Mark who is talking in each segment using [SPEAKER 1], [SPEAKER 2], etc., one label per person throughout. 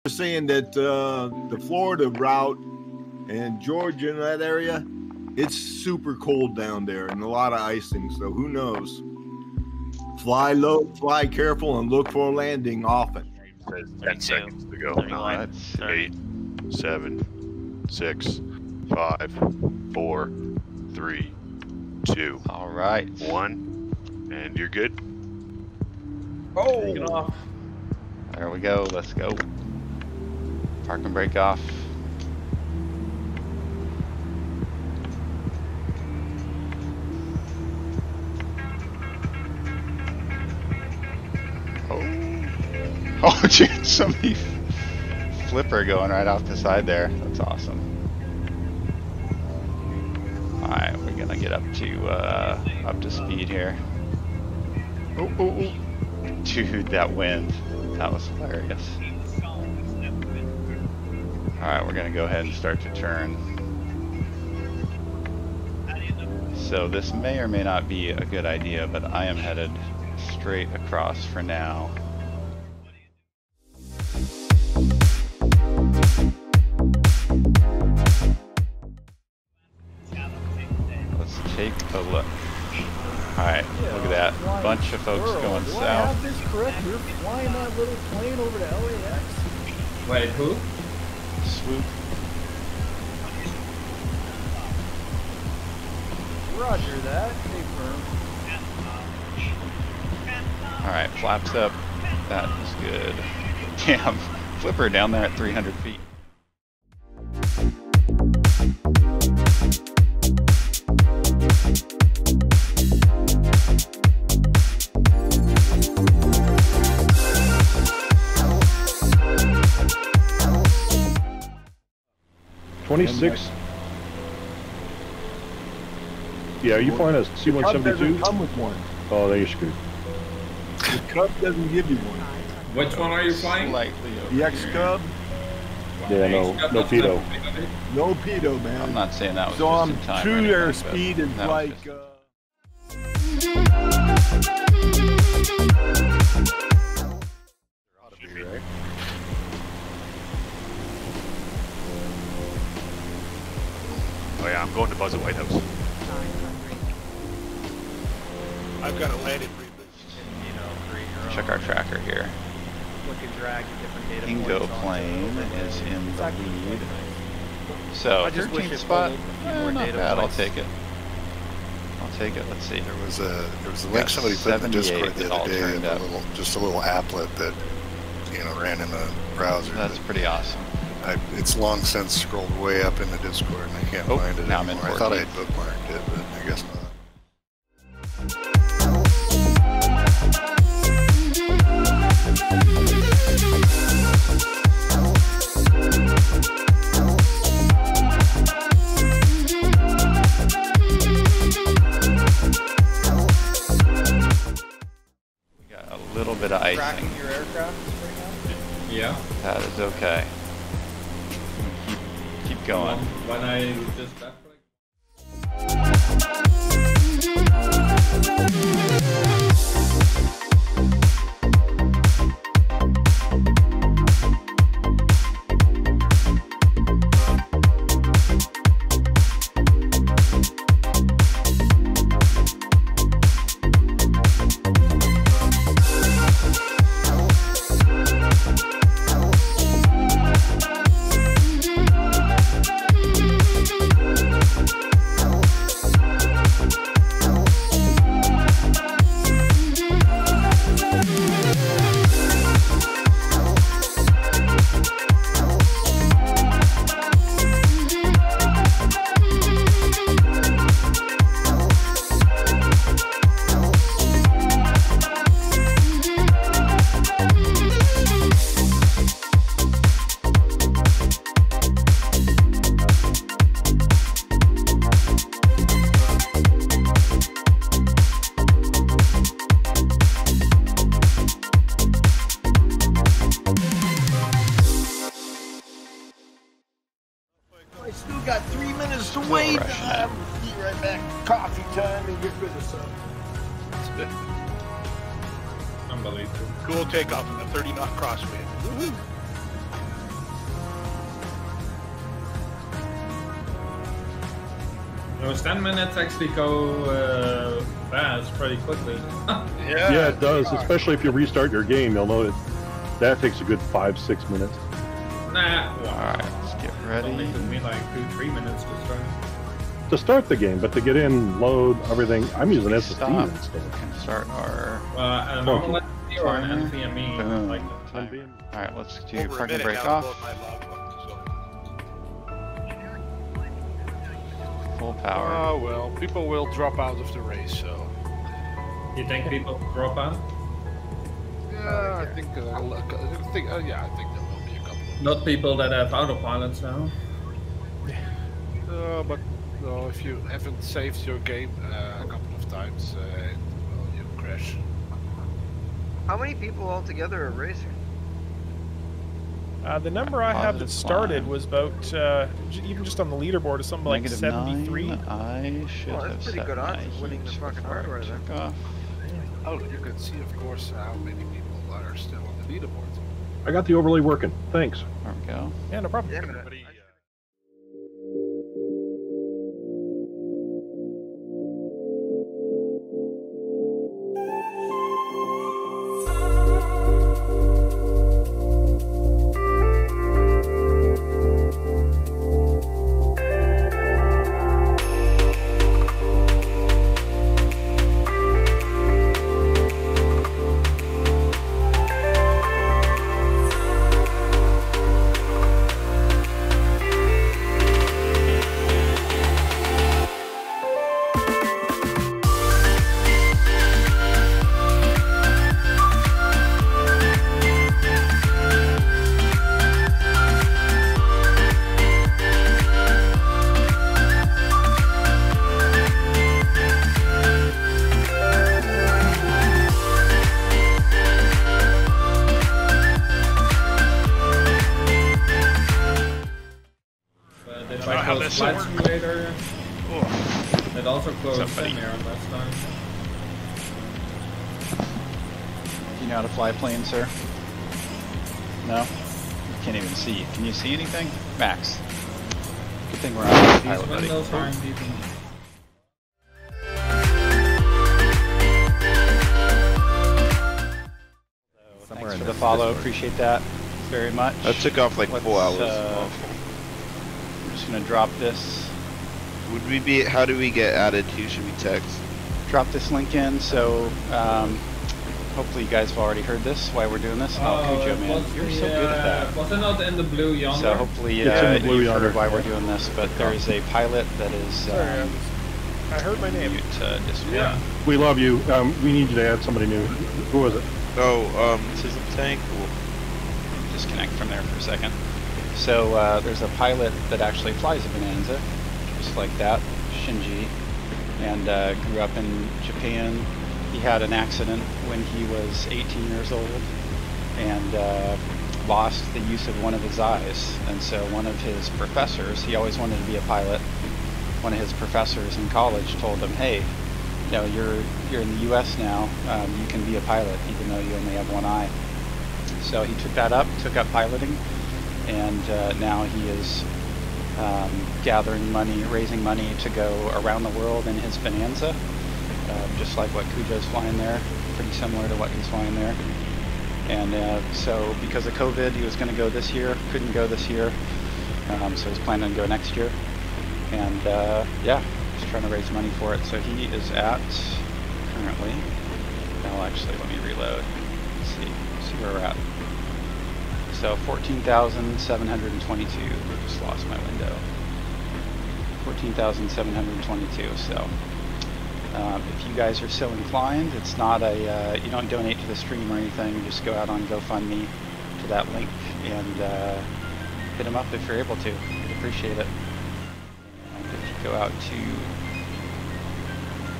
[SPEAKER 1] saying that the Florida route and Georgia and that area, it's super cold down there and a lot of icing. So who knows? Fly low, fly careful, and look for a landing often.
[SPEAKER 2] 10 seconds to go. 9, 8, 7, 6, 5, 4, 3, 2.
[SPEAKER 3] All right.
[SPEAKER 2] 1, and you're good.
[SPEAKER 4] Oh, take it off.
[SPEAKER 3] There we go. Let's go. Park and brake off. Oh, dude, somebody flipper going right off the side there. That's awesome. All right, we're gonna get up to speed here. Oh, oh, oh. Dude, that wind, that was hilarious. All right, we're gonna go ahead and start to turn. So this may or may not be a good idea, but I am headed straight across for now. Let's take a look. Alright, look at that. Bunch of folks going south.
[SPEAKER 5] Do I have this correct? You're flying that little plane over to LAX?
[SPEAKER 4] Wait, who?
[SPEAKER 3] Swoop.
[SPEAKER 5] Roger that. Stay firm.
[SPEAKER 3] Alright, flaps up. That is good. Damn, flipper down there at 300 feet.
[SPEAKER 6] $26. Yeah, are you flying a C-172?
[SPEAKER 1] Come with one.
[SPEAKER 6] Oh, there you're screwed.
[SPEAKER 1] The Cub doesn't give you one.
[SPEAKER 4] Which one are you flying?
[SPEAKER 3] Slightly over
[SPEAKER 1] The X
[SPEAKER 3] here.
[SPEAKER 1] Cub,
[SPEAKER 6] Yeah, no pedo.
[SPEAKER 1] no pedo, man.
[SPEAKER 3] I'm not saying that was
[SPEAKER 1] So
[SPEAKER 3] just
[SPEAKER 1] I'm
[SPEAKER 3] in time or
[SPEAKER 1] true
[SPEAKER 3] anything, but
[SPEAKER 1] airspeed is
[SPEAKER 3] that was
[SPEAKER 1] like.
[SPEAKER 3] just-
[SPEAKER 2] Oh yeah, I'm going to buzz at White House. I've got a landing reboot.
[SPEAKER 3] Check our tracker here. Ingo plane is in the lead. So, 13th spot, not bad, I'll take it. I'll take it, let's see.
[SPEAKER 7] There was a link somebody put in the Discord the other day, and just a little applet that, ran in the browser.
[SPEAKER 3] That's pretty awesome.
[SPEAKER 7] It's long since scrolled way up in the Discord, and I can't find it
[SPEAKER 3] now I'm
[SPEAKER 7] anymore.
[SPEAKER 3] in
[SPEAKER 7] I thought I
[SPEAKER 3] 14th.
[SPEAKER 7] had bookmarked it, but I guess not.
[SPEAKER 3] We got a little bit of icing.
[SPEAKER 5] Tracking your aircraft right now?
[SPEAKER 4] Yeah.
[SPEAKER 3] That is okay. Keep going.
[SPEAKER 4] When I just back.
[SPEAKER 1] I still got 3 minutes to wait. I'm gonna be right back. Coffee time and get rid of some.
[SPEAKER 2] That's good.
[SPEAKER 4] Unbelievable.
[SPEAKER 2] Cool takeoff in the 30 knot crosswind. Woohoo!
[SPEAKER 4] Those 10 minutes actually go fast pretty quickly.
[SPEAKER 6] Yeah, it does. Especially if you restart your game, you'll know that takes a good 5-6 minutes.
[SPEAKER 4] Nah. Well,
[SPEAKER 3] Alright, let's get
[SPEAKER 4] it
[SPEAKER 3] ready.
[SPEAKER 4] only took me like 2-3 minutes to start.
[SPEAKER 6] To start the game, but to get in, load, everything, I'm using SSD
[SPEAKER 3] Stop.
[SPEAKER 6] instead.
[SPEAKER 3] We can start our
[SPEAKER 4] A normal SSD or an NVMe.
[SPEAKER 3] Boom.
[SPEAKER 4] Like
[SPEAKER 3] timer. Alright, let's do
[SPEAKER 2] Over a
[SPEAKER 3] parking
[SPEAKER 2] minute
[SPEAKER 3] brake
[SPEAKER 2] now
[SPEAKER 3] off.
[SPEAKER 2] above my logbook, so.
[SPEAKER 3] Full power.
[SPEAKER 8] Oh well, people will drop out of the race, so.
[SPEAKER 4] you think people drop out?
[SPEAKER 8] Yeah, I think there will be a couple.
[SPEAKER 4] Not people that have autopilots now.
[SPEAKER 8] But no, if you haven't saved your game a couple of times, you crash.
[SPEAKER 9] How many people altogether are racing?
[SPEAKER 10] The number I have that
[SPEAKER 3] Positive
[SPEAKER 10] started
[SPEAKER 3] climb.
[SPEAKER 10] was about, even just on the leaderboard, is something like
[SPEAKER 3] Negative
[SPEAKER 10] 73.
[SPEAKER 3] 9. I should
[SPEAKER 9] Well,
[SPEAKER 3] have
[SPEAKER 9] that's pretty
[SPEAKER 3] set
[SPEAKER 9] good odds
[SPEAKER 3] my
[SPEAKER 9] of winning
[SPEAKER 3] heat
[SPEAKER 9] the fucking
[SPEAKER 3] before I
[SPEAKER 9] hardware then.
[SPEAKER 3] took off.
[SPEAKER 8] Oh, you can see, of course, how many people are still on the leaderboard.
[SPEAKER 6] I got the overlay working. Thanks.
[SPEAKER 3] There we go.
[SPEAKER 10] Yeah, no problem.
[SPEAKER 9] Yeah, but if I close Flight Simulator, it also closed Simulator last time.
[SPEAKER 3] Do you know how to fly a plane, sir? No? You can't even see. Can you see anything? Max. Good thing we're on the
[SPEAKER 4] These
[SPEAKER 3] pilot, buddy.
[SPEAKER 4] windows aren't even...
[SPEAKER 3] Thanks for the follow. Appreciate that very much.
[SPEAKER 11] That took off like 4 hours.
[SPEAKER 3] I'm just gonna drop this.
[SPEAKER 11] Would we be? How do we get added to? Should we text?
[SPEAKER 3] Drop this link in. So hopefully you guys have already heard this. Why we're doing this? Oh, Cujo, man, you're so good at that.
[SPEAKER 4] Was it not in the blue yonder?
[SPEAKER 3] So hopefully
[SPEAKER 6] It's in the blue
[SPEAKER 3] you've
[SPEAKER 6] yonder.
[SPEAKER 3] heard why we're doing this. But there is a pilot that is.
[SPEAKER 10] Sorry, I heard my name.
[SPEAKER 4] Yeah.
[SPEAKER 6] We love you. We need you to add somebody new. Who was it?
[SPEAKER 11] Oh, this is a tank.
[SPEAKER 3] Disconnect from there for a second. So there's a pilot that actually flies a Bonanza, just like that, Shinji, and grew up in Japan. He had an accident when he was 18 years old and lost the use of one of his eyes. And so one of his professors, he always wanted to be a pilot, one of his professors in college told him, hey, you know, you're in the U.S. now, you can be a pilot even though you only have one eye. So he took that up, took up piloting, and now he is gathering money, raising money to go around the world in his Bonanza, just like what Cujo's flying there, pretty similar to what he's flying there. And so because of COVID, he was going to go this year, couldn't go this year, so he's planning to go next year. And yeah, just trying to raise money for it. So he is at, currently, well actually let me reload, let's see where we're at. So 14,722, I just lost my window. 14,722, so if you guys are so inclined, it's not a, you don't donate to the stream or anything, you just go out on GoFundMe to that link and hit them up if you're able to. We'd appreciate it. And if you go out to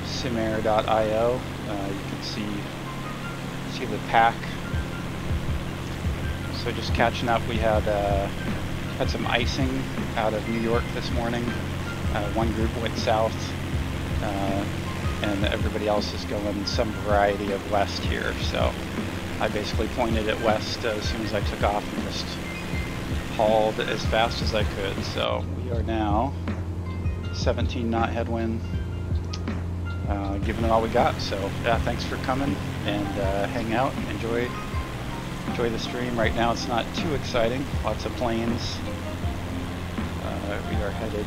[SPEAKER 3] simair.io, you can see the pack. So just catching up, we had some icing out of New York this morning. One group went south, and everybody else is going some variety of west here. So I basically pointed at west as soon as I took off and just hauled as fast as I could. So we are now 17 knot headwind. Giving it all we got. So yeah, thanks for coming and hang out. Enjoy the stream. Right now it's not too exciting. Lots of planes. We are headed.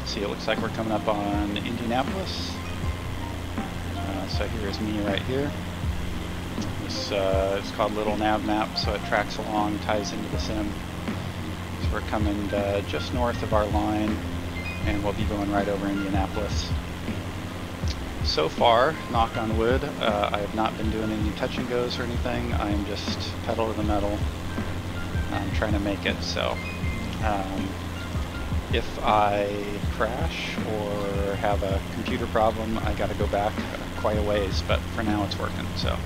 [SPEAKER 3] See, it looks like we're coming up on Indianapolis. So here's me right here. This it's called Little Nav Map, so it tracks along, ties into the sim. So we're coming just north of our line, and we'll be going right over Indianapolis. So far, knock on wood, I have not been doing any touch and goes or anything. I am just pedal to the metal. I'm trying to make it, so if I crash or have a computer problem, I gotta go back quite a ways, but for now it's working, so.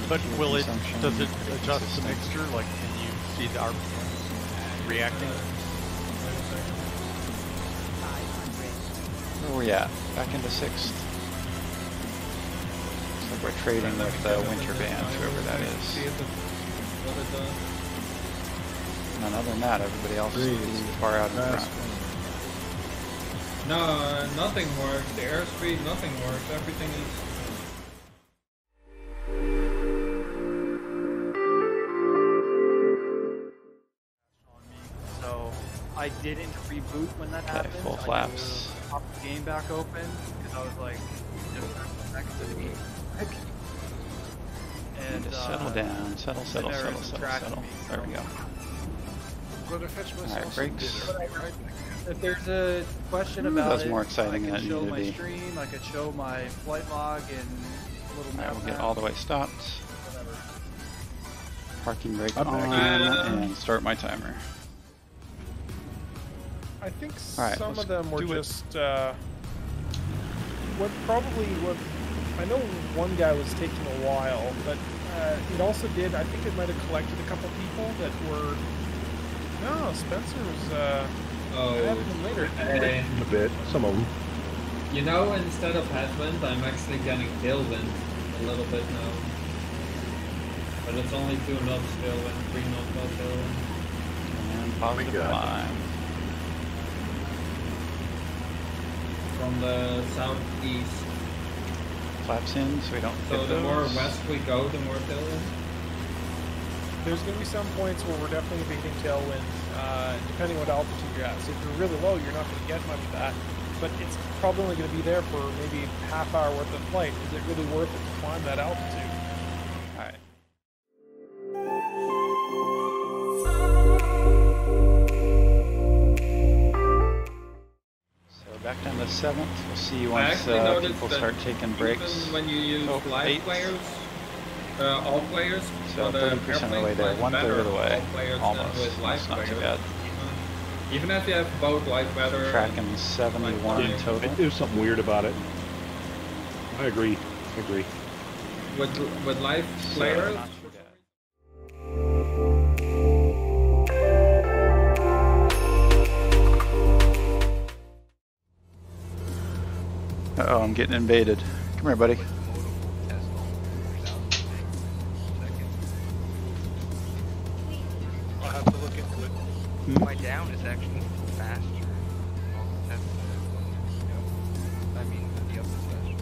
[SPEAKER 12] But will it, does it adjust the mixture? Like, can you see the RPM reacting?
[SPEAKER 3] Where are we at? Back into 6th. Looks like we're trading with Winter Band, whoever that is. And other than that, everybody else is far out in front.
[SPEAKER 9] No, nothing works. The airspeed, nothing works. Everything is...
[SPEAKER 5] I didn't reboot when that happened.
[SPEAKER 3] Full flaps.
[SPEAKER 5] I popped the game back open because I was like, just next to me. And
[SPEAKER 3] just settle down, settle. There we go. Alright, brakes.
[SPEAKER 5] If there's a question about
[SPEAKER 3] that's more exciting than it needed to be.
[SPEAKER 5] I could show my stream, I could show my flight log and little map.
[SPEAKER 3] Alright, we'll get all the way stopped.
[SPEAKER 5] Whatever.
[SPEAKER 3] Parking brake on and start my timer.
[SPEAKER 10] I think
[SPEAKER 3] right,
[SPEAKER 10] some of them were just I know one guy was taking a while, but it also did, I think it might have collected a couple people that were, no, Spencer was happening later.
[SPEAKER 6] A bit, some of them.
[SPEAKER 9] You know, instead of headwind, I'm actually getting tailwind a little bit now. But it's only 2 knots tailwind, 3 knots tailwind.
[SPEAKER 3] And positive climb.
[SPEAKER 9] From the southeast.
[SPEAKER 3] Flaps in so we don't hit
[SPEAKER 9] So the more west we go, the more tailwind?
[SPEAKER 10] There's going to be some points where we're definitely going to be hitting tailwind, depending what altitude you're at. So if you're really low, you're not going to get much of that. But it's probably only going to be there for maybe half hour worth of flight. Is it really worth it to climb that altitude?
[SPEAKER 3] Alright. Back down to 7th. We'll see once people start taking breaks.
[SPEAKER 9] When you use live players, all players,
[SPEAKER 3] so 30% of the way there, 1/3 of the way, almost. That's not too bad.
[SPEAKER 9] Even if you have both live weather.
[SPEAKER 3] Tracking 71 total.
[SPEAKER 6] There's something weird about it. I agree.
[SPEAKER 9] With live players.
[SPEAKER 3] Uh-oh, I'm getting invaded. Come here, buddy.
[SPEAKER 2] I'll have to look into it.
[SPEAKER 13] My down is actually faster. I mean, the up is faster.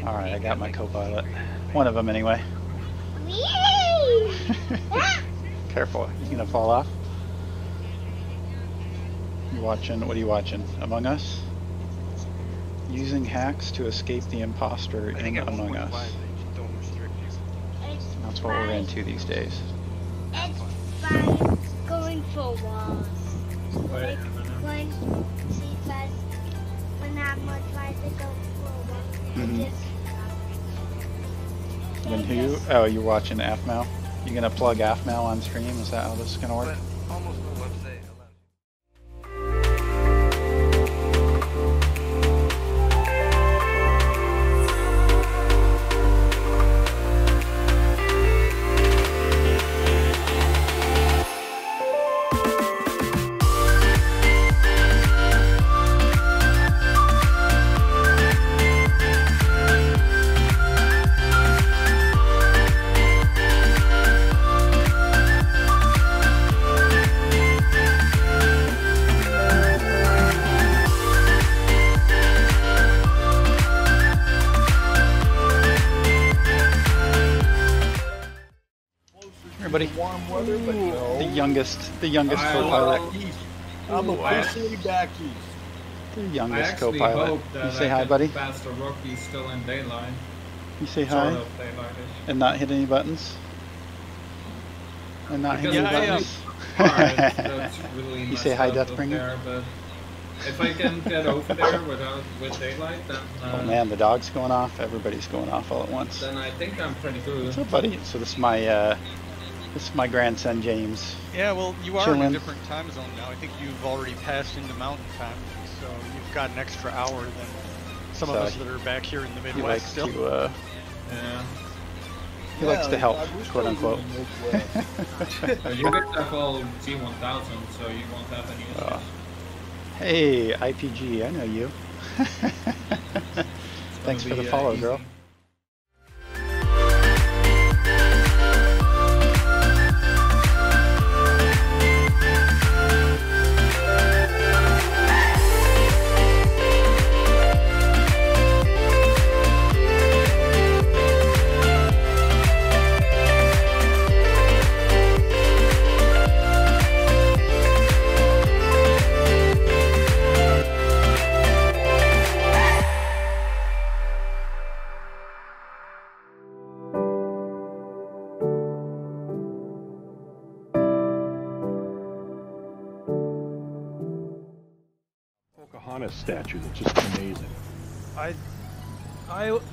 [SPEAKER 3] Alright, I got my co-pilot. One of them, anyway. Careful, you gonna fall off? You watching? What are you watching? Among Us? Using hacks to escape the imposter in Among Us. That's what we're into these days.
[SPEAKER 14] It's fine going for walls. Like when she says when I'm trying to go for a walk, I just
[SPEAKER 3] When who? Oh, you're watching AFMAL? You gonna plug AFMAL on stream? Is that how this is gonna work?
[SPEAKER 13] But almost no website allows.
[SPEAKER 3] Everybody,
[SPEAKER 1] Warm weather, but no.
[SPEAKER 3] the youngest co-pilot.
[SPEAKER 1] I'm officially back east.
[SPEAKER 3] The
[SPEAKER 9] I
[SPEAKER 3] youngest
[SPEAKER 9] actually
[SPEAKER 3] co-pilot.
[SPEAKER 9] hope that
[SPEAKER 3] You say
[SPEAKER 9] I
[SPEAKER 3] hi,
[SPEAKER 9] can
[SPEAKER 3] buddy.
[SPEAKER 9] pass the rookie still in daylight.
[SPEAKER 3] You say
[SPEAKER 9] Sort
[SPEAKER 3] hi
[SPEAKER 9] of daylight-ish.
[SPEAKER 3] and not hit any buttons. And not hit any buttons.
[SPEAKER 9] That's really
[SPEAKER 3] You say hi, Deathbringer.
[SPEAKER 9] There, but if I can get over there with daylight, then
[SPEAKER 3] Oh man, the dog's going off. Everybody's going off all at once.
[SPEAKER 9] then I think I'm pretty good.
[SPEAKER 3] What's up, buddy? So this is my grandson James.
[SPEAKER 12] Yeah, well, you are in a
[SPEAKER 3] Chillin'.
[SPEAKER 12] different time zone now. I think you've already passed into mountain time, so you've got an extra hour than some of
[SPEAKER 3] So
[SPEAKER 12] us that are back here in the
[SPEAKER 3] He
[SPEAKER 12] Midwest
[SPEAKER 3] likes
[SPEAKER 12] still.
[SPEAKER 3] to
[SPEAKER 9] Yeah.
[SPEAKER 3] he likes to help,
[SPEAKER 1] we're still
[SPEAKER 3] quote unquote.
[SPEAKER 1] in the Midwest.
[SPEAKER 9] You get that all G1000, so you won't have any issues.
[SPEAKER 3] Hey, IPG, I know you. Thanks for the follow,
[SPEAKER 9] easy.
[SPEAKER 3] girl.
[SPEAKER 6] Pocahontas statue that's just amazing.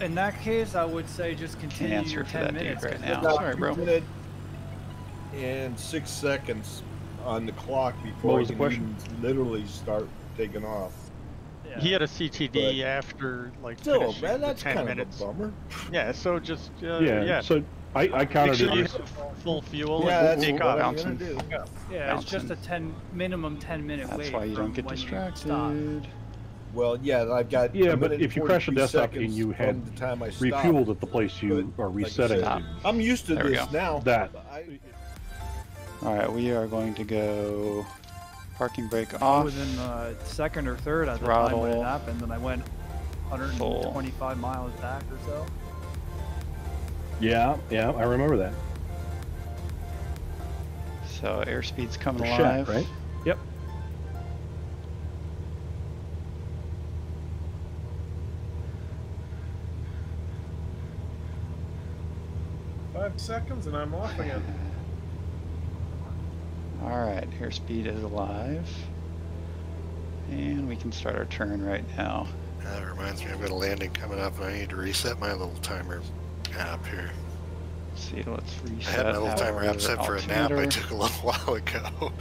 [SPEAKER 5] In that case, I would say just continue
[SPEAKER 3] Can't answer
[SPEAKER 5] your
[SPEAKER 3] for
[SPEAKER 5] 10
[SPEAKER 3] that
[SPEAKER 5] minutes.
[SPEAKER 3] dude right
[SPEAKER 5] 'cause
[SPEAKER 3] now.
[SPEAKER 1] About
[SPEAKER 3] Sorry, bro.
[SPEAKER 1] 1 minute and 6 seconds on the clock
[SPEAKER 6] What
[SPEAKER 1] before
[SPEAKER 6] was
[SPEAKER 1] you
[SPEAKER 6] the
[SPEAKER 1] can
[SPEAKER 6] question?
[SPEAKER 1] even literally start taking off.
[SPEAKER 5] Yeah.
[SPEAKER 12] He had a CTD
[SPEAKER 1] But
[SPEAKER 12] after like
[SPEAKER 1] Still,
[SPEAKER 12] finishing
[SPEAKER 1] man,
[SPEAKER 12] the
[SPEAKER 1] that's
[SPEAKER 12] 10
[SPEAKER 1] kind
[SPEAKER 12] minutes.
[SPEAKER 1] of a bummer.
[SPEAKER 12] Yeah, so just
[SPEAKER 6] Yeah, so I
[SPEAKER 12] make
[SPEAKER 6] counted
[SPEAKER 12] sure
[SPEAKER 6] it
[SPEAKER 12] you
[SPEAKER 6] as
[SPEAKER 12] have full fuel
[SPEAKER 1] Yeah,
[SPEAKER 12] and
[SPEAKER 1] that's
[SPEAKER 12] take
[SPEAKER 1] what
[SPEAKER 12] off.
[SPEAKER 1] I'm
[SPEAKER 3] Bouncing.
[SPEAKER 1] gonna do.
[SPEAKER 5] Yeah, it's just a minimum 10 minute
[SPEAKER 3] That's
[SPEAKER 5] wait.
[SPEAKER 3] why you don't
[SPEAKER 5] from
[SPEAKER 3] get
[SPEAKER 5] when you
[SPEAKER 3] distracted.
[SPEAKER 5] stop.
[SPEAKER 1] Well, yeah, I've got.
[SPEAKER 6] Yeah,
[SPEAKER 1] a
[SPEAKER 6] but
[SPEAKER 1] minute
[SPEAKER 6] if you
[SPEAKER 1] and
[SPEAKER 6] crash a
[SPEAKER 1] 42
[SPEAKER 6] desktop and
[SPEAKER 1] seconds
[SPEAKER 6] you had
[SPEAKER 1] from the time I stopped,
[SPEAKER 6] refueled at the place you
[SPEAKER 1] but
[SPEAKER 6] are
[SPEAKER 1] like I
[SPEAKER 6] resetting
[SPEAKER 1] said,
[SPEAKER 6] it.
[SPEAKER 1] I'm used to
[SPEAKER 3] There we
[SPEAKER 1] this
[SPEAKER 3] go.
[SPEAKER 1] now.
[SPEAKER 6] That.
[SPEAKER 3] All right, we are going to go parking brake
[SPEAKER 5] I
[SPEAKER 3] off.
[SPEAKER 5] was in second or third at the
[SPEAKER 3] Throttle.
[SPEAKER 5] time when it happened, and I went 125 miles back or so.
[SPEAKER 6] Yeah, I remember that.
[SPEAKER 3] So airspeed's coming
[SPEAKER 6] The
[SPEAKER 3] alive.
[SPEAKER 6] shack, right? Yep.
[SPEAKER 10] Five seconds and I'm off again.
[SPEAKER 3] Alright, airspeed is alive. And we can start our turn right now.
[SPEAKER 7] That reminds me, I've got a landing coming up and I need to reset my little timer app here.
[SPEAKER 3] Let's see, let's
[SPEAKER 7] I
[SPEAKER 3] reset
[SPEAKER 7] had my little timer app set for a nap I
[SPEAKER 3] altimeter.
[SPEAKER 7] took a little while ago.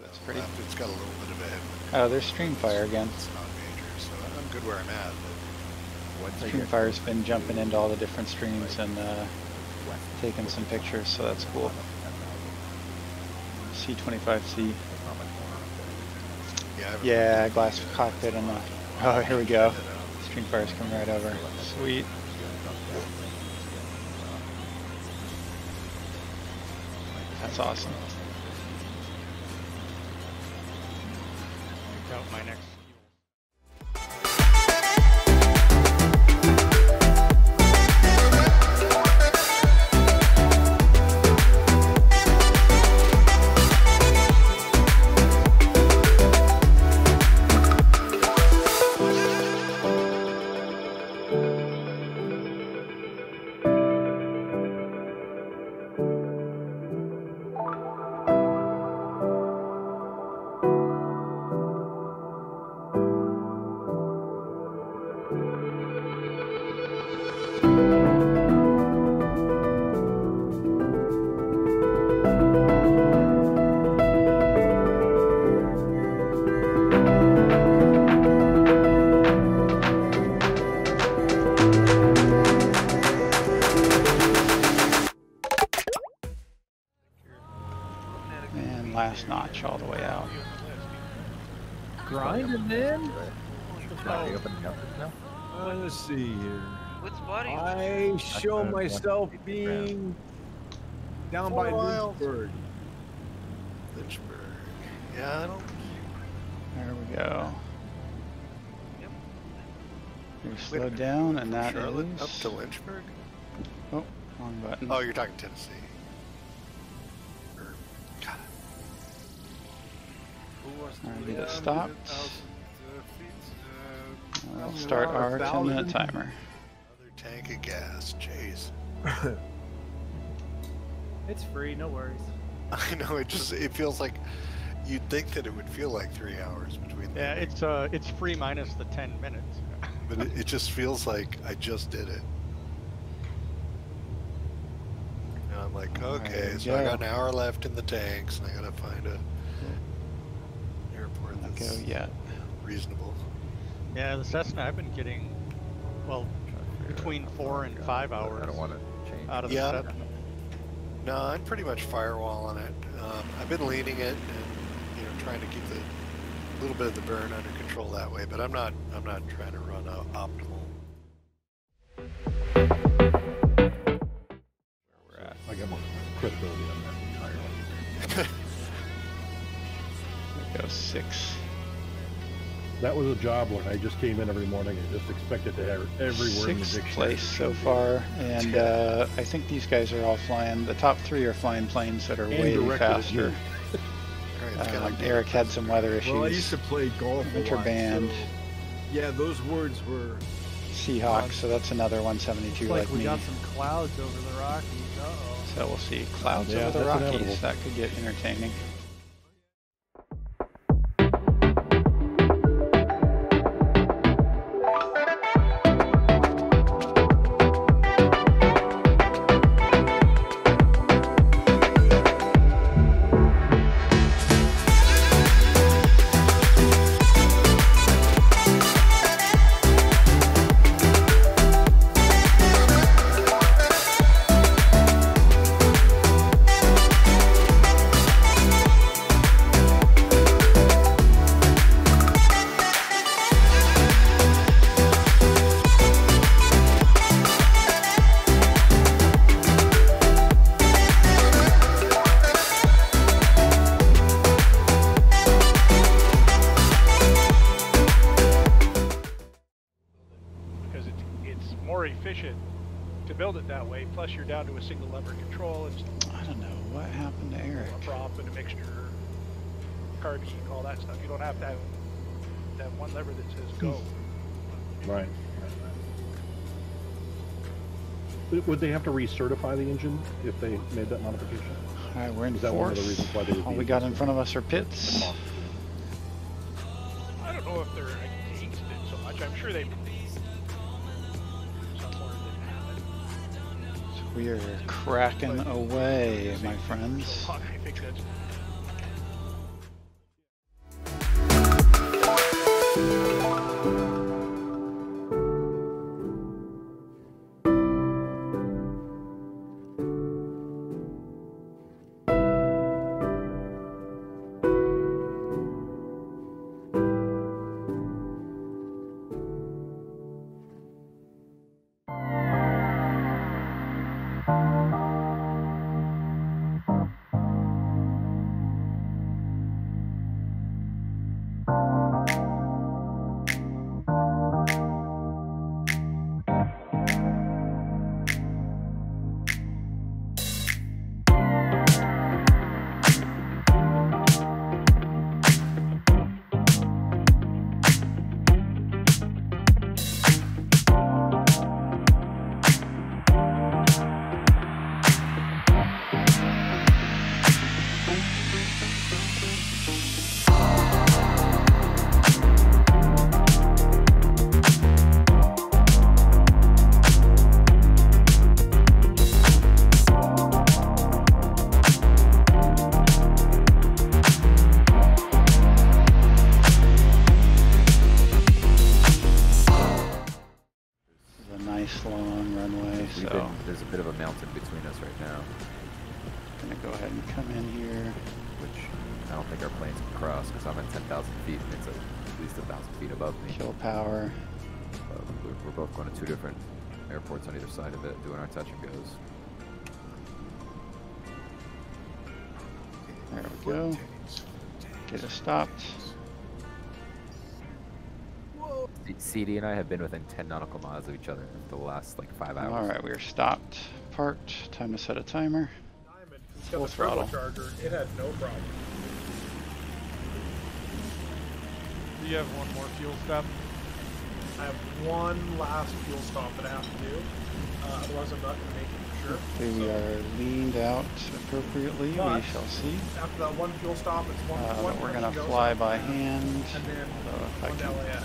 [SPEAKER 3] That's pretty.
[SPEAKER 7] It's got a little bit of a headwind.
[SPEAKER 3] Oh, there's stream fire again.
[SPEAKER 7] It's not major, so I'm good where I'm at. But
[SPEAKER 3] Stream fire's been jumping into all the different streams and taking some pictures, so that's cool. C25C. Yeah, glass cockpit on the... Oh, here we go. String fire's coming right over. Sweet. That's awesome.
[SPEAKER 12] Check out my next.
[SPEAKER 3] And last notch all the way out.
[SPEAKER 10] Grinding, man.
[SPEAKER 1] Let's see here.
[SPEAKER 13] What's body?
[SPEAKER 1] I show myself being down by Lynchburg.
[SPEAKER 7] Lynchburg. Yeah, I don't.
[SPEAKER 3] There we go. You're slowed down, and that
[SPEAKER 7] Charlotte
[SPEAKER 3] is...
[SPEAKER 7] up to Lynchburg?
[SPEAKER 3] Oh, wrong button.
[SPEAKER 7] Oh, you're talking Tennessee.
[SPEAKER 3] Alright, get it stopped. We'll start our 10-minute timer.
[SPEAKER 7] Another tank of gas, jeez.
[SPEAKER 10] It's free, no worries.
[SPEAKER 7] I know, it feels like you'd think that it would feel like 3 hours between.
[SPEAKER 12] Yeah, it's free minus the 10 minutes.
[SPEAKER 7] But it just feels like I just did it. And I'm like, okay, so I got an hour left in the tanks, and I gotta find a airport that's reasonable.
[SPEAKER 12] Yeah, the Cessna I've been getting, well, between 4 and 5 hours.
[SPEAKER 15] I don't want to change.
[SPEAKER 12] Out of the Cessna.
[SPEAKER 7] No, I'm pretty much firewalling it. I've been leading it and trying to keep a little bit of the burn under control that way, but I'm not trying to run optimal.
[SPEAKER 6] I got more credibility on that entirely.
[SPEAKER 3] Go 6.
[SPEAKER 6] That was a job when I just came in every morning and just expected to have every word in the
[SPEAKER 3] 6th
[SPEAKER 6] dictionary.
[SPEAKER 3] place so far, and I think these guys are all flying. The top 3 are flying planes that are way faster. Eric had some weather issues.
[SPEAKER 1] Well, I used to play golf a
[SPEAKER 3] Winter
[SPEAKER 1] lot,
[SPEAKER 3] band.
[SPEAKER 1] so, yeah, those words were...
[SPEAKER 3] Seahawk, so that's another 172
[SPEAKER 10] Looks like we
[SPEAKER 3] me.
[SPEAKER 10] got some clouds over the Rockies. Uh-oh.
[SPEAKER 3] So we'll see clouds over the Rockies. That could get entertaining.
[SPEAKER 16] Plus, you're down to a single lever control. It's
[SPEAKER 3] I don't know what happened to Eric.
[SPEAKER 16] A prop and a mixture, carbine, all that stuff. You don't have to have that one lever that says go.
[SPEAKER 6] Right. Would they have to recertify the engine if they made that modification?
[SPEAKER 3] All right, we're in
[SPEAKER 6] Is that one of the
[SPEAKER 3] 4th.
[SPEAKER 6] reasons why they would
[SPEAKER 3] All
[SPEAKER 6] be
[SPEAKER 3] we got in front of us are pits.
[SPEAKER 16] I don't know if they're against it so much. I'm sure they.
[SPEAKER 3] We are cracking away, my friends.
[SPEAKER 16] I think that's.
[SPEAKER 3] gonna go ahead and come in here.
[SPEAKER 15] Which I don't think our planes can cross because I'm at 10,000 feet and it's at least 1,000 feet above me.
[SPEAKER 3] Kill power.
[SPEAKER 15] We're both going to 2 different airports on either side of it, doing our touch and goes.
[SPEAKER 3] There we go. Get it stopped.
[SPEAKER 15] CD and I have been within 10 nautical miles of each other for the last like 5 hours.
[SPEAKER 3] Alright, we are stopped, parked. Time to set a timer. Full throttle.
[SPEAKER 10] It had no problem.
[SPEAKER 12] Do you have one more fuel stop?
[SPEAKER 10] I have one last fuel stop that I have to do. Otherwise, I'm not going to make it for sure.
[SPEAKER 3] Hopefully we are leaned out appropriately.
[SPEAKER 10] But
[SPEAKER 3] we shall see.
[SPEAKER 10] After that one fuel stop, it's one.
[SPEAKER 3] We're going to fly by hand.
[SPEAKER 10] And then
[SPEAKER 3] If I
[SPEAKER 10] one to
[SPEAKER 3] can
[SPEAKER 10] LAX.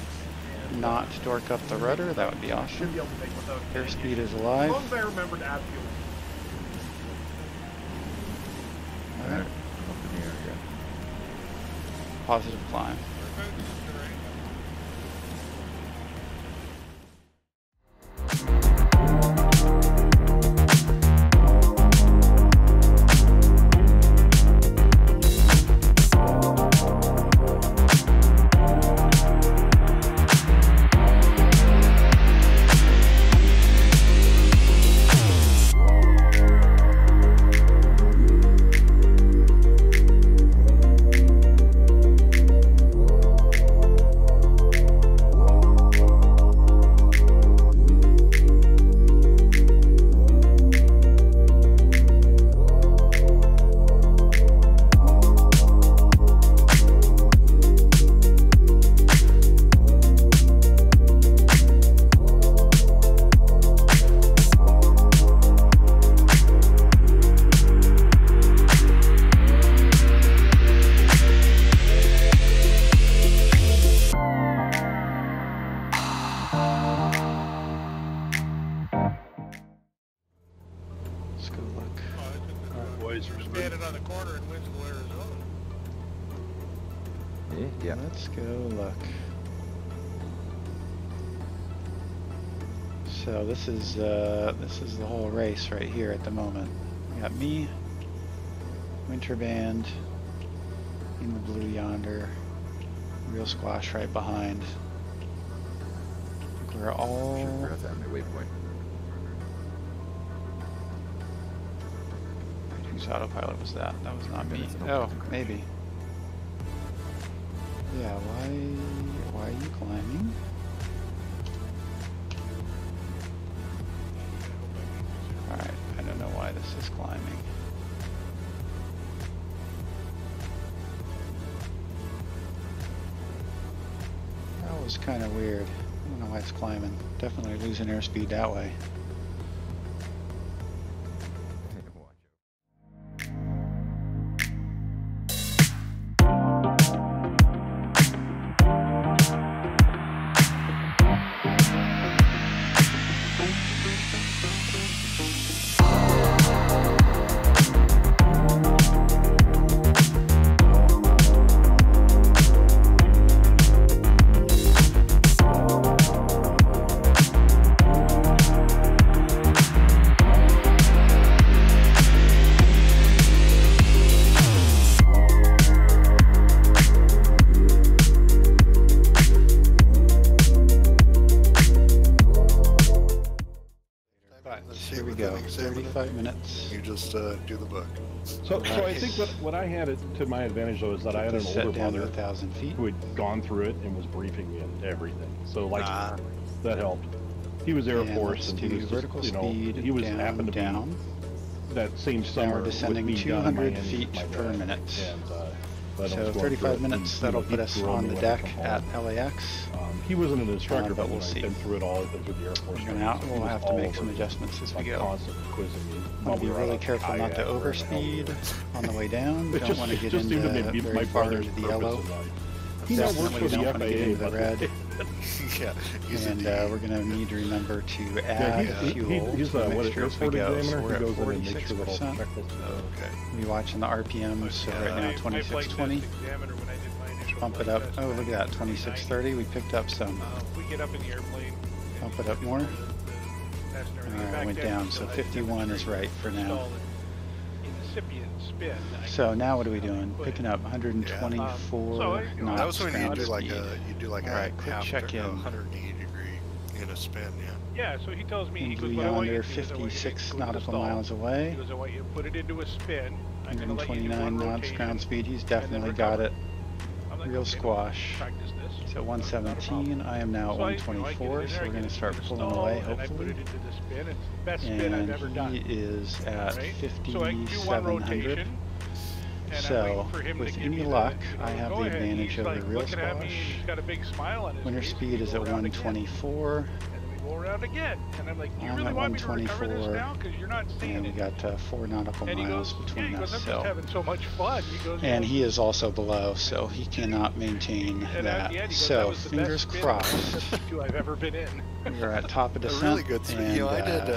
[SPEAKER 3] not dork up the rudder, that would be awesome.
[SPEAKER 10] Should be able to make without
[SPEAKER 3] Airspeed is
[SPEAKER 10] as
[SPEAKER 3] alive.
[SPEAKER 10] long as I remember to add fuel.
[SPEAKER 3] Alright.
[SPEAKER 15] Up in the air again.
[SPEAKER 3] Positive climb.
[SPEAKER 16] Standing on the corner in Winslow, Arizona.
[SPEAKER 15] Yeah.
[SPEAKER 3] Let's go look. So this is the whole race right here at the moment. We got me, Winter Band, in the blue yonder, Real Squash right behind. I think we're all.
[SPEAKER 15] That's at my waypoint.
[SPEAKER 3] Whose autopilot was that? That was not me. Oh, maybe. Yeah, why are you climbing? Alright, I don't know why this is climbing. That was kind of weird. I don't know why it's climbing. Definitely losing airspeed that way. Here we go. 35 minutes.
[SPEAKER 7] You just do the book.
[SPEAKER 6] So I think what I had to my advantage though is that I had an older brother
[SPEAKER 3] 1,000 feet
[SPEAKER 6] who had gone through it and was briefing me on everything. So like that helped. He was Air Force and he was
[SPEAKER 3] vertical
[SPEAKER 6] just,
[SPEAKER 3] speed.
[SPEAKER 6] he was
[SPEAKER 3] down,
[SPEAKER 6] happened to
[SPEAKER 3] down.
[SPEAKER 6] be that same summer.
[SPEAKER 3] Now we're descending
[SPEAKER 6] with me down in
[SPEAKER 3] 200
[SPEAKER 6] Miami
[SPEAKER 3] feet
[SPEAKER 6] with my
[SPEAKER 3] per
[SPEAKER 6] dad.
[SPEAKER 3] minute.
[SPEAKER 6] And,
[SPEAKER 3] So 35 minutes, that'll put us on the deck at LAX.
[SPEAKER 6] He wasn't an instructor,
[SPEAKER 3] but
[SPEAKER 6] when
[SPEAKER 3] we'll
[SPEAKER 6] I've
[SPEAKER 3] see.
[SPEAKER 6] been through it all. I've been through the Air Force.
[SPEAKER 3] And out,
[SPEAKER 6] so he
[SPEAKER 3] we'll
[SPEAKER 6] was
[SPEAKER 3] have to
[SPEAKER 6] all
[SPEAKER 3] make some
[SPEAKER 6] over me,
[SPEAKER 3] adjustments as we
[SPEAKER 6] like,
[SPEAKER 3] go.
[SPEAKER 6] constantly quizzing me.
[SPEAKER 3] Want to be really careful not to overspeed on the way down.
[SPEAKER 6] It
[SPEAKER 3] Don't want to get
[SPEAKER 6] just
[SPEAKER 3] into
[SPEAKER 6] seemed to be
[SPEAKER 3] very
[SPEAKER 6] my
[SPEAKER 3] far
[SPEAKER 6] brother's
[SPEAKER 3] into the
[SPEAKER 6] purpose
[SPEAKER 3] yellow.
[SPEAKER 6] in life. He now works for
[SPEAKER 3] Definitely
[SPEAKER 6] the
[SPEAKER 3] don't want to get into the
[SPEAKER 6] FAA,
[SPEAKER 3] red.
[SPEAKER 7] Yeah,
[SPEAKER 3] And we're going to need to remember to add fuel
[SPEAKER 6] he's
[SPEAKER 3] to the
[SPEAKER 6] what,
[SPEAKER 3] mixture as we
[SPEAKER 6] airport
[SPEAKER 3] go. So
[SPEAKER 6] examiner.
[SPEAKER 3] we're
[SPEAKER 6] He
[SPEAKER 3] at
[SPEAKER 6] goes in and makes sure that all the
[SPEAKER 3] 46%.
[SPEAKER 6] checklists are
[SPEAKER 3] We're watching the RPMs, so right now 2620. Bump it up. Oh, look at that, 2630. We picked up some.
[SPEAKER 16] We get up in the airplane.
[SPEAKER 3] Bump it up more. Alright, went down. So 51 is right for now.
[SPEAKER 16] incipient spin.
[SPEAKER 3] So now what are we doing? Picking up 124
[SPEAKER 7] That
[SPEAKER 3] knots
[SPEAKER 7] was when you
[SPEAKER 3] ground
[SPEAKER 7] do like
[SPEAKER 3] speed.
[SPEAKER 7] a
[SPEAKER 3] Alright, quick
[SPEAKER 7] half
[SPEAKER 3] check in.
[SPEAKER 7] 180 degree in a spin, yeah.
[SPEAKER 16] Yeah, so he tells me, he
[SPEAKER 3] And
[SPEAKER 16] goes,
[SPEAKER 3] we
[SPEAKER 16] what I want you
[SPEAKER 3] under
[SPEAKER 16] to do is I want you to
[SPEAKER 3] 56
[SPEAKER 16] go to the
[SPEAKER 3] nautical
[SPEAKER 16] stall.
[SPEAKER 3] miles away.
[SPEAKER 16] He goes, I want you to put it into a spin. I'm going to let you do
[SPEAKER 3] 129
[SPEAKER 16] one
[SPEAKER 3] knots
[SPEAKER 16] rotation,
[SPEAKER 3] ground speed. He's
[SPEAKER 16] and then
[SPEAKER 3] definitely
[SPEAKER 16] recover.
[SPEAKER 3] got it.
[SPEAKER 16] I'm like,
[SPEAKER 3] Real
[SPEAKER 16] okay,
[SPEAKER 3] squash.
[SPEAKER 16] practice this.
[SPEAKER 3] So 117. I am now at
[SPEAKER 16] So I get it
[SPEAKER 3] 124.
[SPEAKER 16] in
[SPEAKER 3] So
[SPEAKER 16] there, I
[SPEAKER 3] we're
[SPEAKER 16] get
[SPEAKER 3] going
[SPEAKER 16] it
[SPEAKER 3] to start
[SPEAKER 16] into the
[SPEAKER 3] pulling
[SPEAKER 16] stall,
[SPEAKER 3] away,
[SPEAKER 16] and I put
[SPEAKER 3] hopefully.
[SPEAKER 16] it into the spin. It's the best spin I've ever
[SPEAKER 3] And
[SPEAKER 16] done.
[SPEAKER 3] he is at
[SPEAKER 16] Right? So I do one
[SPEAKER 3] 5,700.
[SPEAKER 16] rotation. And
[SPEAKER 3] So,
[SPEAKER 16] I'm waiting for him
[SPEAKER 3] with
[SPEAKER 16] to give
[SPEAKER 3] any
[SPEAKER 16] me the,
[SPEAKER 3] luck,
[SPEAKER 16] you know,
[SPEAKER 3] I have
[SPEAKER 16] go
[SPEAKER 3] the
[SPEAKER 16] ahead.
[SPEAKER 3] advantage
[SPEAKER 16] He's
[SPEAKER 3] over
[SPEAKER 16] like
[SPEAKER 3] Real
[SPEAKER 16] looking at me, and
[SPEAKER 3] Squash.
[SPEAKER 16] he's got a big smile on his
[SPEAKER 3] Winter
[SPEAKER 16] face.
[SPEAKER 3] speed is at 124.
[SPEAKER 16] And then we go around again. And I'm like, you
[SPEAKER 3] I'm
[SPEAKER 16] really
[SPEAKER 3] at
[SPEAKER 16] want me to recover this
[SPEAKER 3] 124.
[SPEAKER 16] now? Because you're not seeing
[SPEAKER 3] And we
[SPEAKER 16] it.
[SPEAKER 3] got 4 nautical
[SPEAKER 16] And he
[SPEAKER 3] miles
[SPEAKER 16] goes,
[SPEAKER 3] between
[SPEAKER 16] he goes,
[SPEAKER 3] us.
[SPEAKER 16] I'm
[SPEAKER 3] So.
[SPEAKER 16] just having so much fun. He goes,
[SPEAKER 3] And he is also below, so he cannot maintain
[SPEAKER 16] and
[SPEAKER 3] that.
[SPEAKER 16] at the end, he goes,
[SPEAKER 3] So
[SPEAKER 16] that was the
[SPEAKER 3] fingers
[SPEAKER 16] best
[SPEAKER 3] crossed.
[SPEAKER 16] spin I've ever been in.
[SPEAKER 3] We're at top of
[SPEAKER 7] A
[SPEAKER 3] descent.
[SPEAKER 7] really good spin.
[SPEAKER 3] And,
[SPEAKER 7] You know, I did.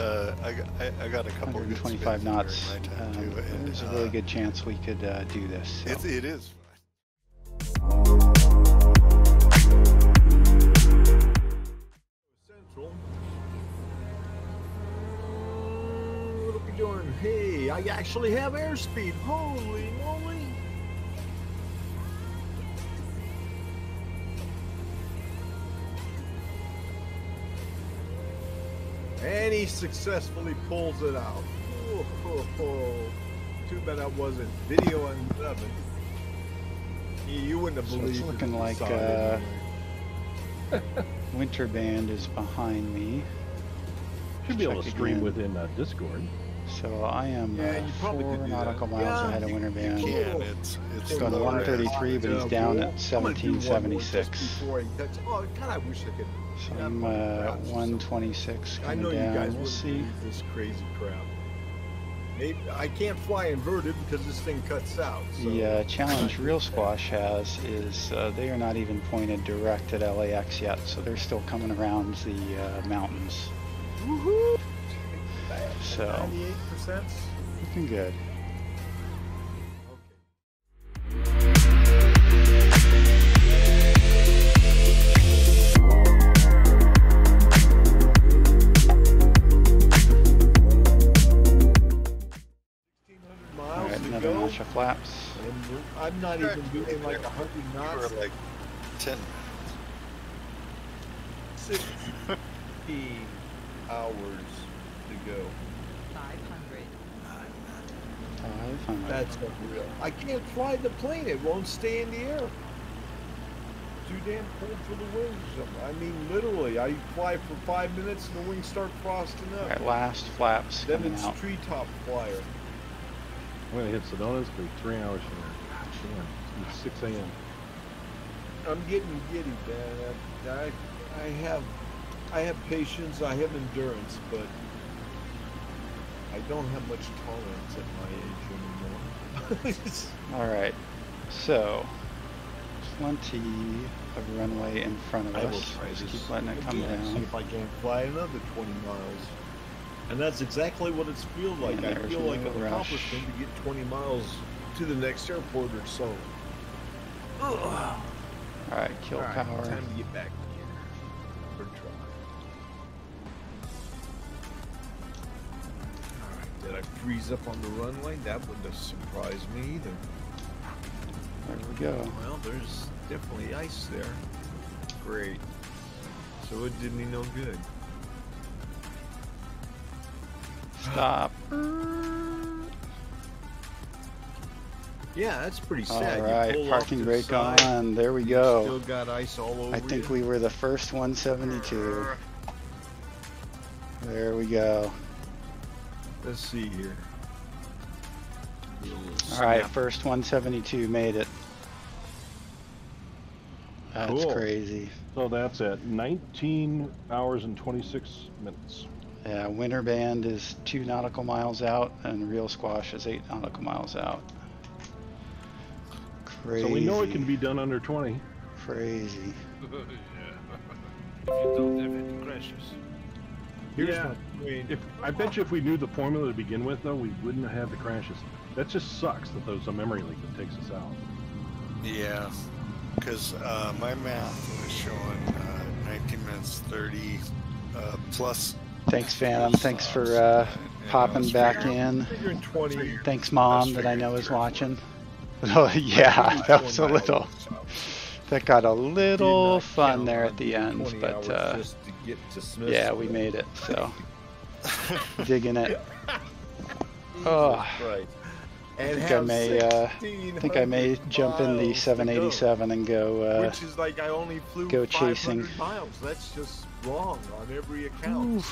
[SPEAKER 7] I got a couple good spins
[SPEAKER 3] 125 knots.
[SPEAKER 7] during my time too. And,
[SPEAKER 3] There's a really good chance we could do this. So.
[SPEAKER 7] It is.
[SPEAKER 1] Central. What are we doing? Hey, I actually have airspeed. Holy moly. And he successfully pulls it out. Oh, oh, oh. Too bad that wasn't video on 7. You wouldn't have
[SPEAKER 3] So
[SPEAKER 1] believed
[SPEAKER 3] it's looking
[SPEAKER 1] it.
[SPEAKER 3] like
[SPEAKER 1] Saw it anyway.
[SPEAKER 3] Winter Band is behind me.
[SPEAKER 6] Should be able to
[SPEAKER 3] Check
[SPEAKER 6] stream
[SPEAKER 3] again.
[SPEAKER 6] within Discord.
[SPEAKER 3] So I am
[SPEAKER 1] Yeah, you probably
[SPEAKER 3] 4
[SPEAKER 1] could do
[SPEAKER 3] nautical
[SPEAKER 1] that.
[SPEAKER 3] miles
[SPEAKER 1] Yeah,
[SPEAKER 3] ahead of Winter Band.
[SPEAKER 7] You can. It's
[SPEAKER 3] Going to
[SPEAKER 7] low
[SPEAKER 3] 133, but he's down at
[SPEAKER 1] I'm gonna do one more just
[SPEAKER 3] 1776.
[SPEAKER 1] before he cuts. Oh, God, I wish I could.
[SPEAKER 3] So
[SPEAKER 1] Yeah,
[SPEAKER 3] I'm
[SPEAKER 1] perhaps.
[SPEAKER 3] 126
[SPEAKER 1] I know
[SPEAKER 3] coming
[SPEAKER 1] you
[SPEAKER 3] down.
[SPEAKER 1] guys
[SPEAKER 3] We'll
[SPEAKER 1] wouldn't
[SPEAKER 3] see.
[SPEAKER 1] believe this crazy crap. Maybe, I can't fly inverted because this thing cuts out. So.
[SPEAKER 3] The challenge Real Squash has is they are not even pointed direct at LAX yet, so they're still coming around the mountains.
[SPEAKER 1] Woohoo!
[SPEAKER 3] So
[SPEAKER 1] 98%.
[SPEAKER 3] looking good. Alright, another notch of flaps.
[SPEAKER 1] And I'm not even doing like 100 knots.
[SPEAKER 7] for like 10
[SPEAKER 1] 15 hours to go.
[SPEAKER 3] 500.
[SPEAKER 1] That's unreal. I can't fly the plane. It won't stay in the air. Too damn cold for the wings. I mean, literally, I fly for 5 minutes and the wings start frosting up.
[SPEAKER 3] Alright, last flaps
[SPEAKER 1] Then
[SPEAKER 3] coming
[SPEAKER 1] it's
[SPEAKER 3] out.
[SPEAKER 1] treetop flyer.
[SPEAKER 6] I'm gonna hit Sedona's for 3 hours from there. Damn, it's 6 a.m.
[SPEAKER 1] I'm getting giddy, man. I have patience. I have endurance, but I don't have much tolerance at my age anymore.
[SPEAKER 3] Alright, so plenty of runway in front of
[SPEAKER 1] I will
[SPEAKER 3] us.
[SPEAKER 1] try
[SPEAKER 3] Just
[SPEAKER 1] this
[SPEAKER 3] keep letting it come
[SPEAKER 1] again, see
[SPEAKER 3] down.
[SPEAKER 1] if I can't fly another 20 miles. And that's exactly what it's feel like.
[SPEAKER 3] And
[SPEAKER 1] I
[SPEAKER 3] there's
[SPEAKER 1] feel like
[SPEAKER 3] no
[SPEAKER 1] an
[SPEAKER 3] rush.
[SPEAKER 1] accomplishment to get 20 miles to the next airport or so.
[SPEAKER 3] Alright, kill
[SPEAKER 1] Alright,
[SPEAKER 3] power.
[SPEAKER 1] time to get back in gear. For try. Alright, did I freeze up on the runway? That wouldn't have surprised me either.
[SPEAKER 3] There we go.
[SPEAKER 1] Well, there's definitely ice there. Great. So it did me no good.
[SPEAKER 3] Stop.
[SPEAKER 1] Yeah, that's pretty sad. You
[SPEAKER 3] Alright,
[SPEAKER 1] pull off
[SPEAKER 3] parking
[SPEAKER 1] to the
[SPEAKER 3] brake
[SPEAKER 1] side,
[SPEAKER 3] on. There we
[SPEAKER 1] you
[SPEAKER 3] go.
[SPEAKER 1] Still got ice all over
[SPEAKER 3] I think
[SPEAKER 1] you.
[SPEAKER 3] we were the first 172. There we go.
[SPEAKER 1] Let's see here.
[SPEAKER 3] Alright, first 172 made it. That's
[SPEAKER 1] Cool.
[SPEAKER 3] crazy.
[SPEAKER 6] So that's at 19 hours and 26 minutes.
[SPEAKER 3] Yeah, Winter Band is 2 nautical miles out, and Real Squash is 8 nautical miles out. Crazy.
[SPEAKER 6] So we know it can be done under 20.
[SPEAKER 3] Crazy.
[SPEAKER 16] If you don't have any crashes.
[SPEAKER 6] Yeah. I bet you if we knew the formula to begin with, though, we wouldn't have the crashes. That just sucks that there's a memory leak that takes us out.
[SPEAKER 7] Yeah, because my math was showing 19 minutes 30 plus.
[SPEAKER 3] Thanks, Phantom. Thanks for Popping back in.
[SPEAKER 1] Figuring 20.
[SPEAKER 3] Thanks, Mom, that I know is watching. Oh, yeah, that was a little. That got a little fun there at the end, but yeah, we made it. So digging it. Oh, I think I may jump in the 787 and go.
[SPEAKER 1] Which is like I only flew
[SPEAKER 3] go chasing.
[SPEAKER 1] 500 miles. That's just wrong on every account.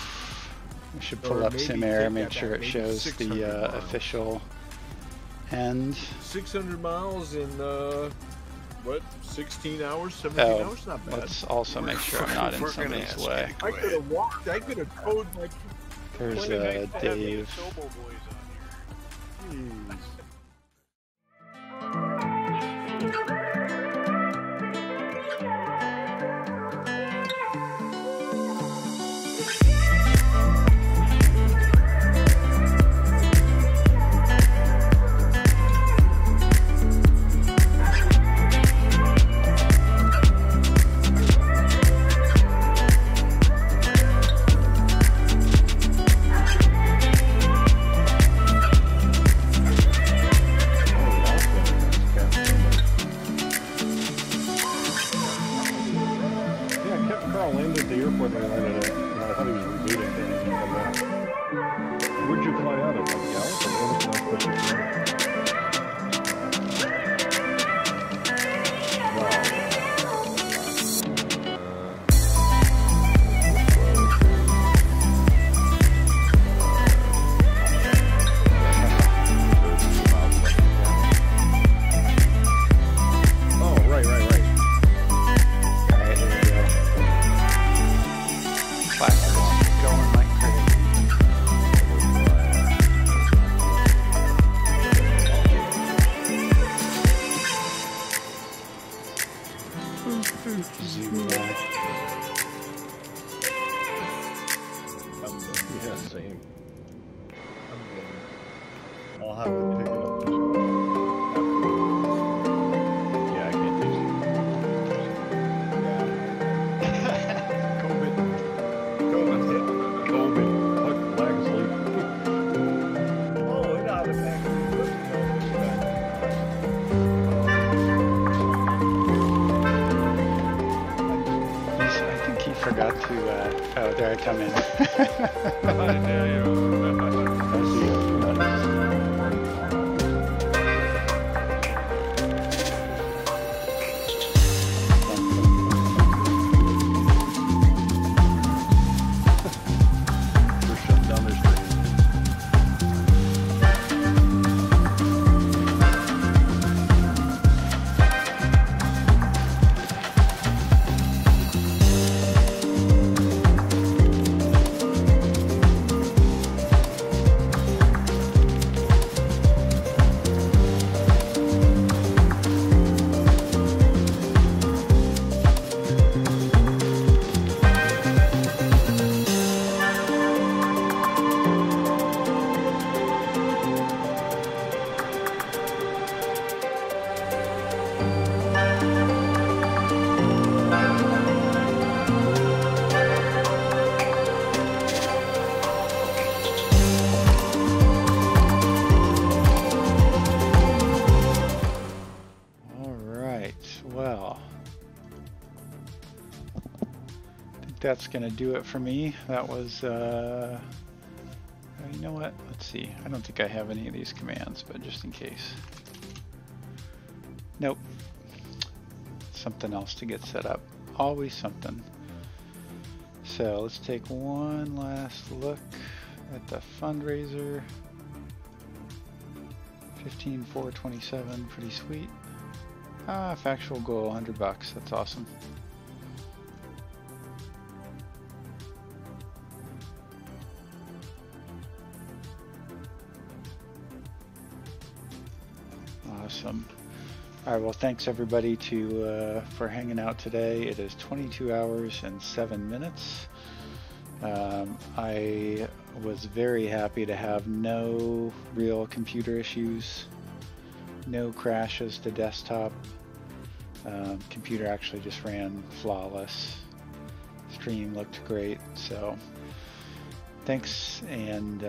[SPEAKER 3] We should pull up SimAir, make sure it shows the official end.
[SPEAKER 1] 600 miles in what? 16 hours, 17 hours? Not bad.
[SPEAKER 3] Let's also make sure I'm not in somebody's way.
[SPEAKER 1] I could have walked. I could have towed my.
[SPEAKER 3] There's Dave.
[SPEAKER 1] Jeez.
[SPEAKER 3] There I come in. That's gonna do it for me. That was you know what, let's see, I don't think I have any of these commands, but just in case. Nope, something else to get set up, always something. So let's take one last look at the fundraiser. 15,427, pretty sweet. Factual goal, $100, that's awesome. Awesome. All right, well, thanks everybody for hanging out today. It is 22 hours and 7 minutes. I was very happy to have no real computer issues, no crashes to desktop. Computer actually just ran flawless. Stream looked great, so thanks, and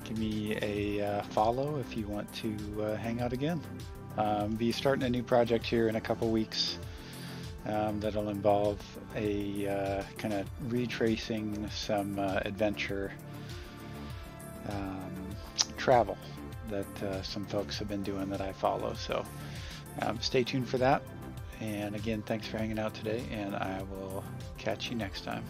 [SPEAKER 3] give me a follow if you want to hang out again. Be starting a new project here in a couple weeks that'll involve a kind of retracing some adventure travel that some folks have been doing that I follow. So stay tuned for that. And again, thanks for hanging out today, and I will catch you next time.